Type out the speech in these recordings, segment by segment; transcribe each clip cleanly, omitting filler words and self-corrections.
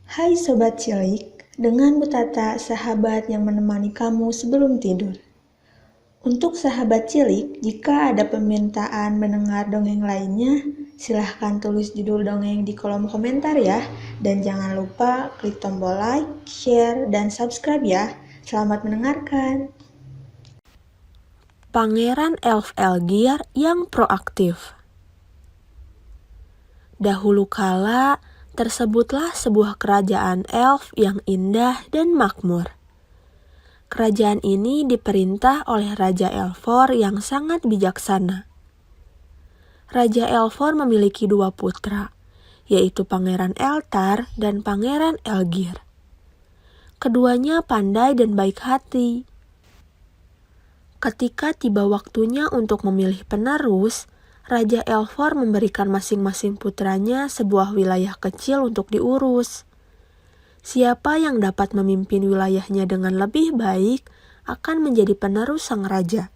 Hai Sobat Cilik, dengan Bu Tata, sahabat yang menemani kamu sebelum tidur. Untuk sahabat cilik, jika ada permintaan mendengar dongeng lainnya, silahkan tulis judul dongeng di kolom komentar ya. Dan jangan lupa klik tombol like, share, dan subscribe ya. Selamat mendengarkan. Pangeran Elf Elgir yang proaktif. Dahulu kala, tersebutlah sebuah kerajaan elf yang indah dan makmur. Kerajaan ini diperintah oleh Raja Elfor yang sangat bijaksana. Raja Elfor memiliki 2 putra, yaitu Pangeran Eltar dan Pangeran Elgir. Keduanya pandai dan baik hati. Ketika tiba waktunya untuk memilih penerus, Raja Elfor memberikan masing-masing putranya sebuah wilayah kecil untuk diurus. Siapa yang dapat memimpin wilayahnya dengan lebih baik akan menjadi penerus sang raja.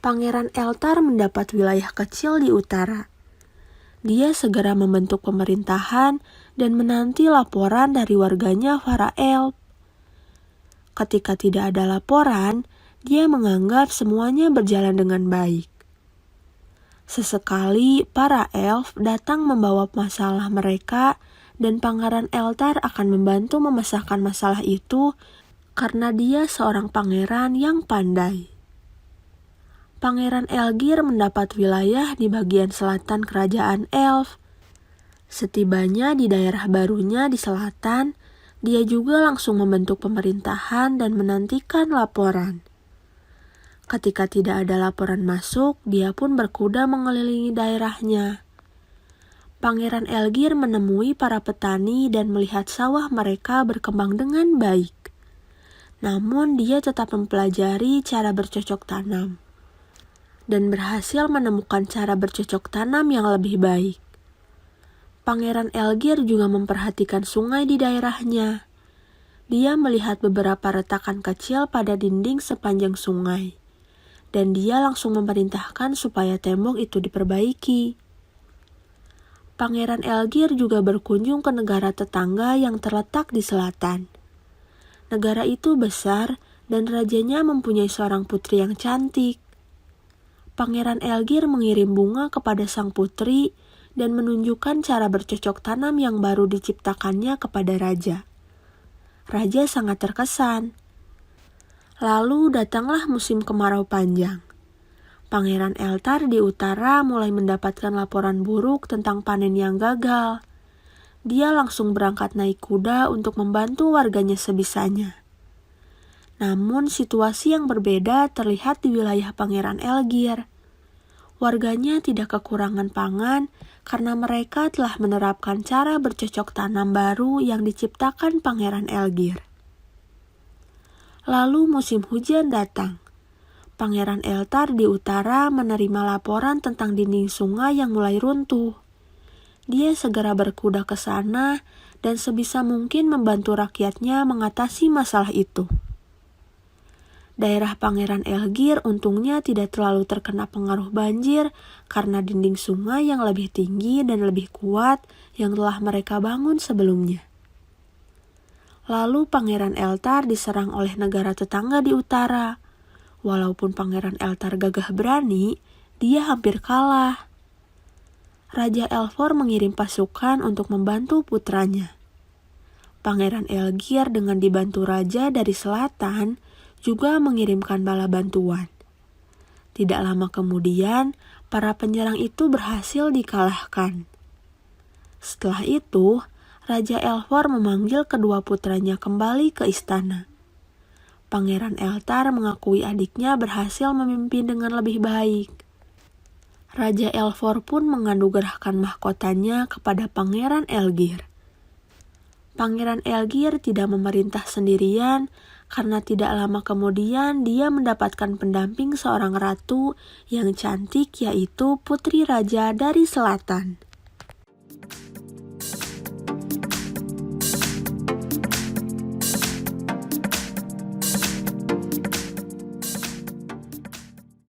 Pangeran Eltar mendapat wilayah kecil di utara. Dia segera membentuk pemerintahan dan menanti laporan dari warganya para elf. Ketika tidak ada laporan, dia menganggap semuanya berjalan dengan baik. Sesekali para elf datang membawa masalah mereka dan Pangeran Eltar akan membantu memecahkan masalah itu karena dia seorang pangeran yang pandai. Pangeran Elgir mendapat wilayah di bagian selatan kerajaan elf. Setibanya di daerah barunya di selatan, dia juga langsung membentuk pemerintahan dan menantikan laporan. Ketika tidak ada laporan masuk, dia pun berkuda mengelilingi daerahnya. Pangeran Elgir menemui para petani dan melihat sawah mereka berkembang dengan baik. Namun dia tetap mempelajari cara bercocok tanam dan berhasil menemukan cara bercocok tanam yang lebih baik. Pangeran Elgir juga memperhatikan sungai di daerahnya. Dia melihat beberapa retakan kecil pada dinding sepanjang sungai. Dan dia langsung memerintahkan supaya tembok itu diperbaiki. Pangeran Elgir juga berkunjung ke negara tetangga yang terletak di selatan. Negara itu besar dan rajanya mempunyai seorang putri yang cantik. Pangeran Elgir mengirim bunga kepada sang putri dan menunjukkan cara bercocok tanam yang baru diciptakannya kepada raja. Raja sangat terkesan. Lalu datanglah musim kemarau panjang. Pangeran Eltar di utara mulai mendapatkan laporan buruk tentang panen yang gagal. Dia langsung berangkat naik kuda untuk membantu warganya sebisanya. Namun situasi yang berbeda terlihat di wilayah Pangeran Elgir. Warganya tidak kekurangan pangan karena mereka telah menerapkan cara bercocok tanam baru yang diciptakan Pangeran Elgir. Lalu musim hujan datang. Pangeran Eltar di utara menerima laporan tentang dinding sungai yang mulai runtuh. Dia segera berkuda ke sana dan sebisa mungkin membantu rakyatnya mengatasi masalah itu. Daerah Pangeran Elgir untungnya tidak terlalu terkena pengaruh banjir karena dinding sungai yang lebih tinggi dan lebih kuat yang telah mereka bangun sebelumnya. Lalu Pangeran Eltar diserang oleh negara tetangga di utara. Walaupun Pangeran Eltar gagah berani, dia hampir kalah. Raja Elfor mengirim pasukan untuk membantu putranya. Pangeran Elgir dengan dibantu raja dari selatan juga mengirimkan bala bantuan. Tidak lama kemudian, para penyerang itu berhasil dikalahkan. Setelah itu, Raja Elfor memanggil kedua putranya kembali ke istana. Pangeran Eltar mengakui adiknya berhasil memimpin dengan lebih baik. Raja Elfor pun menganugerahkan mahkotanya kepada Pangeran Elgir. Pangeran Elgir tidak memerintah sendirian karena tidak lama kemudian dia mendapatkan pendamping seorang ratu yang cantik, yaitu Putri Raja dari Selatan.